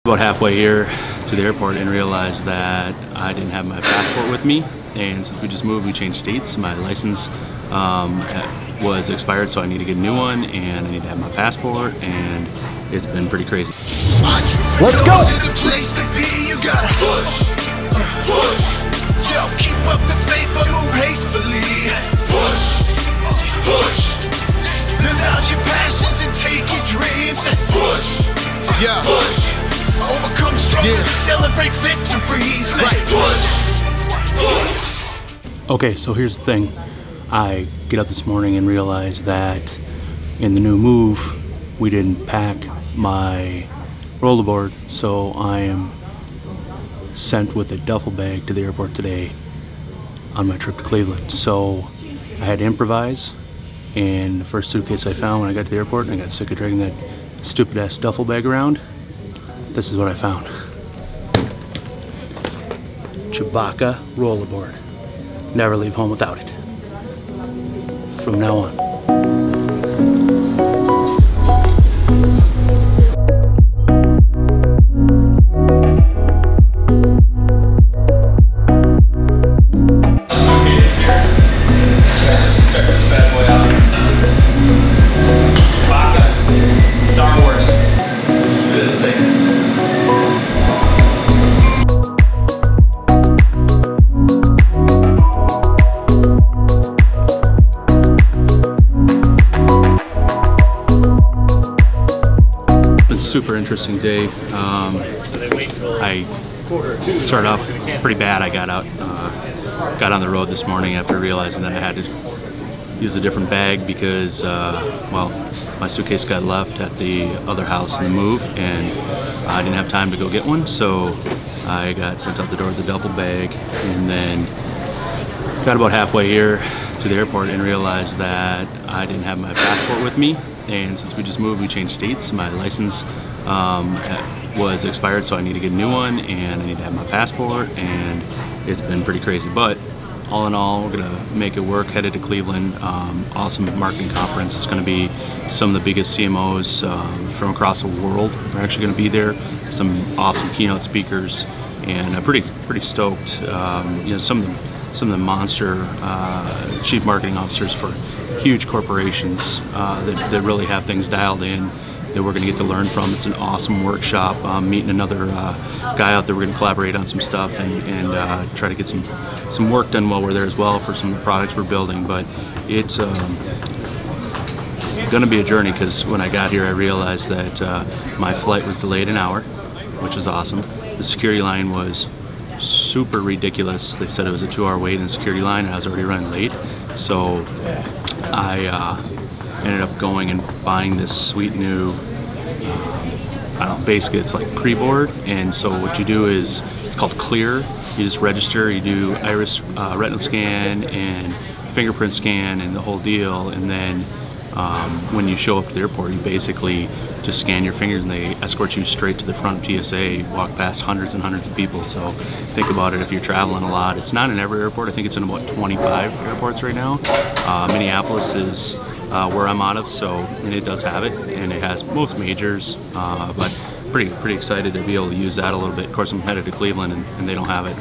About halfway here to the airport and realized that I didn't have my passport with me, and since we just moved, we changed states. My license was expired, so I need to get a new one, and I need to have my passport, and it's been pretty crazy. Let's go! Yo, keep up the faith, but move hastefully. Push. Live out your passions and take your dreams. Push. Yeah. Push. Overcome struggles and celebrate victories. Push. Okay, so here's the thing. I get up this morning and realize that in the new move, we didn't pack my rollerboard, so I am sent with a duffel bag to the airport today on my trip to Cleveland. So I had to improvise, and the first suitcase I found when I got to the airport, and I got sick of dragging that stupid ass duffel bag around, this is what I found. Chewbacca rollerboard. Never leave home without it. From now on. Super interesting day. I started off pretty bad. I got on the road this morning after realizing that I had to use a different bag because, well, my suitcase got left at the other house in the move, and I didn't have time to go get one, so I got sent out the door with the duffel bag, and then got about halfway here to the airport and realized that I didn't have my passport with me. And since we just moved, we changed states. My license was expired, so I need to get a new one, and I need to have my passport, and it's been pretty crazy. But all in all, we're gonna make it work. Headed to Cleveland, awesome marketing conference. It's gonna be some of the biggest CMOs from across the world are actually gonna be there. Some awesome keynote speakers, and I'm pretty stoked. You know, some of the monster chief marketing officers for huge corporations that really have things dialed in that we're going to get to learn from. It's an awesome workshop. Meeting another guy out there, we're going to collaborate on some stuff and try to get some work done while we're there as well for some of the products we're building. But it's going to be a journey, because when I got here I realized that my flight was delayed an hour, which was awesome. The security line was super ridiculous. They said it was a 2-hour wait in the security line, and I was already running late. So I ended up going and buying this sweet new, I don't know, basically it's like pre-board. And so what you do is, it's called Clear. You just register, you do iris retinal scan and fingerprint scan and the whole deal. And then when you show up to the airport, you basically just scan your fingers and they escort you straight to the front of TSA, walk past hundreds and hundreds of people. So think about it if you're traveling a lot. It's not in every airport. I think it's in about 25 airports right now. Minneapolis is where I'm out of, so, and it does have it, and it has most majors, but pretty excited to be able to use that a little bit. Of course, I'm headed to Cleveland and they don't have it,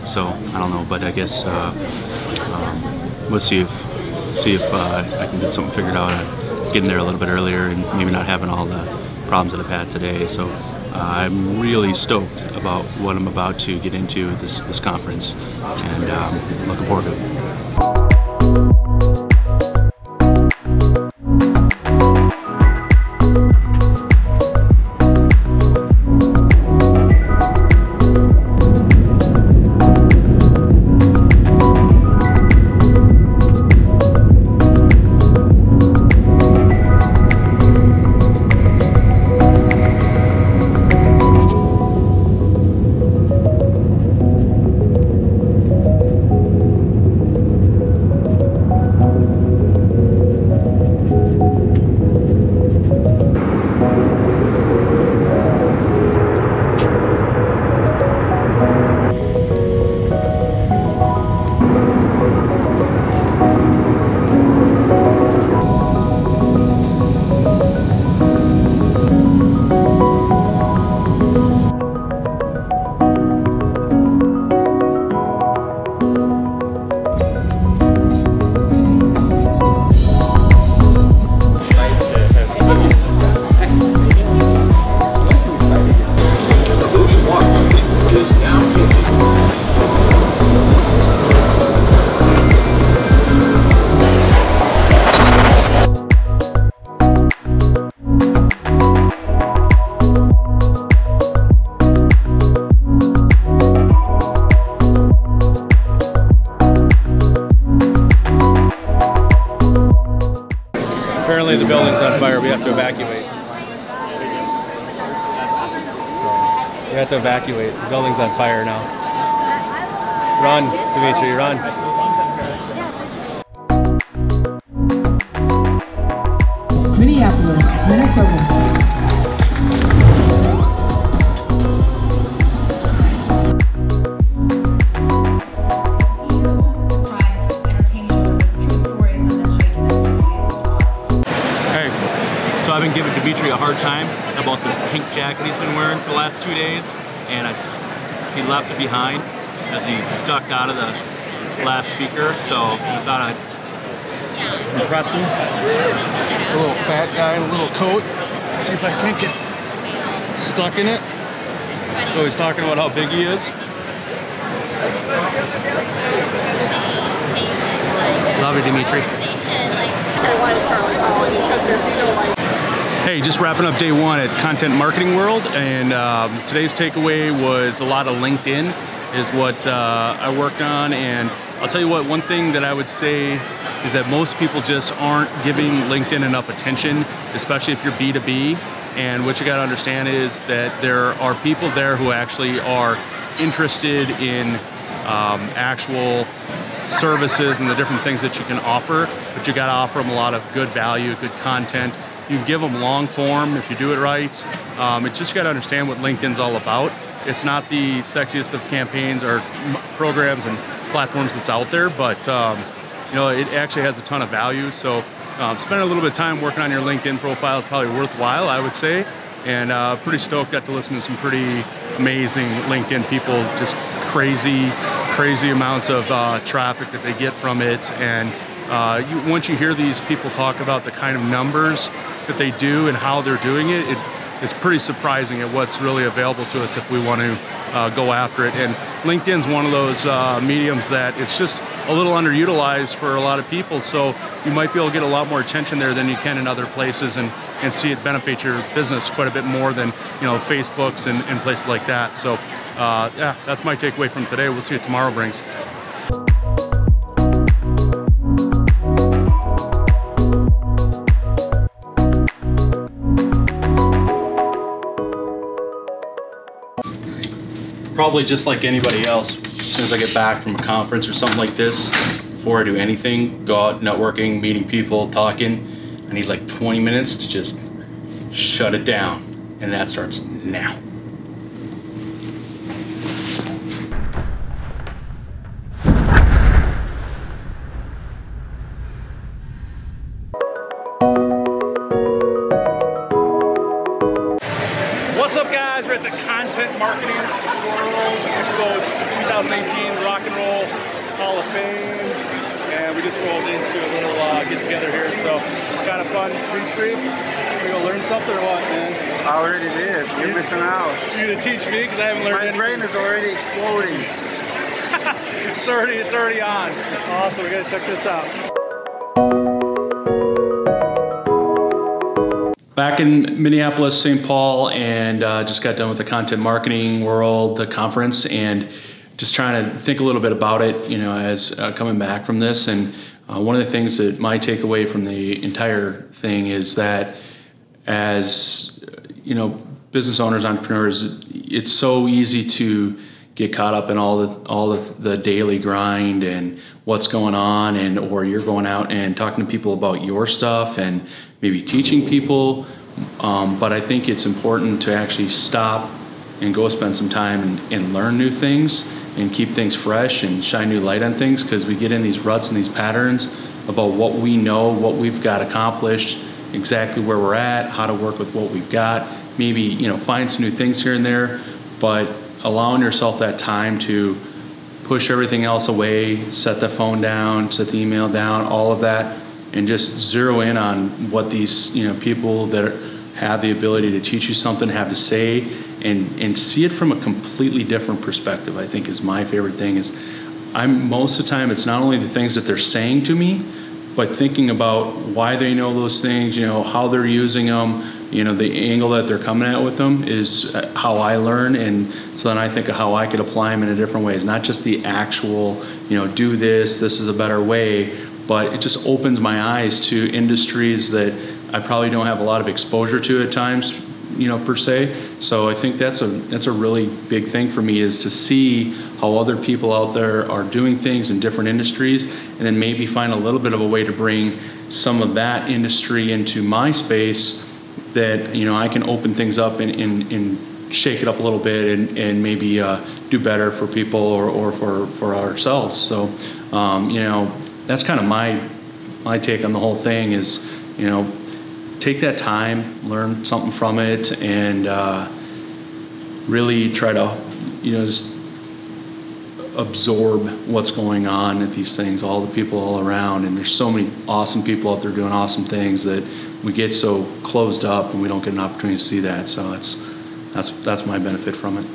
so I don't know, but I guess we'll see if I can get something figured out on getting there a little bit earlier and maybe not having all the problems that I've had today. So I'm really stoked about what I'm about to get into at this conference, and looking forward to it. We have to evacuate. The building's on fire now. Run, Dimitri, run. Minneapolis, Minnesota. So I've been giving Dimitri a hard time about this pink jacket he's been wearing for the last 2 days, and he left it behind as he ducked out of the last speaker, so I thought I'd impress him. A little fat guy in a little coat. See if I can't get stuck in it. So he's talking about how big he is. Love you, Dimitri. Hey, just wrapping up day one at Content Marketing World, and today's takeaway was a lot of LinkedIn is what I worked on. And I'll tell you what, one thing that I would say is that most people just aren't giving LinkedIn enough attention, especially if you're B2B. And what you got to understand is that there are people there who actually are interested in actual services and the different things that you can offer, but you got to offer them a lot of good value, good content. You can give them long form if you do it right. It's just got to understand what LinkedIn's all about. It's not the sexiest of campaigns or programs and platforms that's out there, but you know, it actually has a ton of value. So spending a little bit of time working on your LinkedIn profile is probably worthwhile, I would say. And pretty stoked, got to listen to some pretty amazing LinkedIn people, just crazy amounts of traffic that they get from it. And once you hear these people talk about the kind of numbers that they do and how they're doing it, it's pretty surprising at what's really available to us if we want to go after it. And LinkedIn's one of those mediums that it's just a little underutilized for a lot of people, so you might be able to get a lot more attention there than you can in other places and see it benefit your business quite a bit more than, you know, Facebook's and places like that. So yeah, that's my takeaway from today. We'll see what tomorrow brings. Probably just like anybody else, as soon as I get back from a conference or something like this, before I do anything, go out networking, meeting people, talking, I need like 20 minutes to just shut it down. And that starts now. What's up, guys? We're at the Content Marketing World Expo 2018 Rock and Roll Hall of Fame, and we just rolled into a little get-together here, so kind of fun. Dimitri, you gonna learn something or what, man? I already did. You're missing out. You gonna teach me? Because I haven't learned anything. My brain is already exploding. It's already on. Awesome, we gotta check this out. Back in Minneapolis, St. Paul, and just got done with the Content Marketing World, the conference, and just trying to think a little bit about it, you know, as coming back from this. And one of the things that my takeaway from the entire thing is that as, you know, business owners, entrepreneurs, it's so easy to get caught up in all of the daily grind and what's going on, and or you're going out and talking to people about your stuff and maybe teaching people, but I think it's important to actually stop and go spend some time and learn new things and keep things fresh and shine new light on things, because we get in these ruts and these patterns about what we know, what we've got accomplished, exactly where we're at, how to work with what we've got, maybe, you know, find some new things here and there, but allowing yourself that time to push everything else away, set the phone down, set the email down, all of that, and just zero in on what these, you know, people that have the ability to teach you something have to say, and see it from a completely different perspective. I think is my favorite thing. Is most of the time it's not only the things that they're saying to me, but thinking about why they know those things, you know, how they're using them, you know, the angle that they're coming at with them is how I learn. And so then I think of how I could apply them in a different ways, not just the actual, you know, do this is a better way, but it just opens my eyes to industries that I probably don't have a lot of exposure to at times, you know, per se. So I think that's a really big thing for me, is to see how other people out there are doing things in different industries, and then maybe find a little bit of a way to bring some of that industry into my space, that, you know, I can open things up and shake it up a little bit, and maybe do better for people or for ourselves. So you know, that's kind of my take on the whole thing is, you know, take that time, learn something from it, and really try to, you know, just absorb what's going on at these things, all the people all around. And there's so many awesome people out there doing awesome things that we get so closed up and we don't get an opportunity to see that. So that's my benefit from it.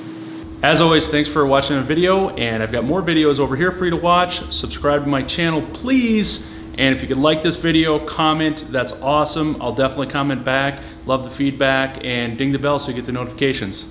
As always, thanks for watching the video, and I've got more videos over here for you to watch. Subscribe to my channel, please. And if you could like this video, comment, that's awesome. I'll definitely comment back. Love the feedback, and ding the bell so you get the notifications.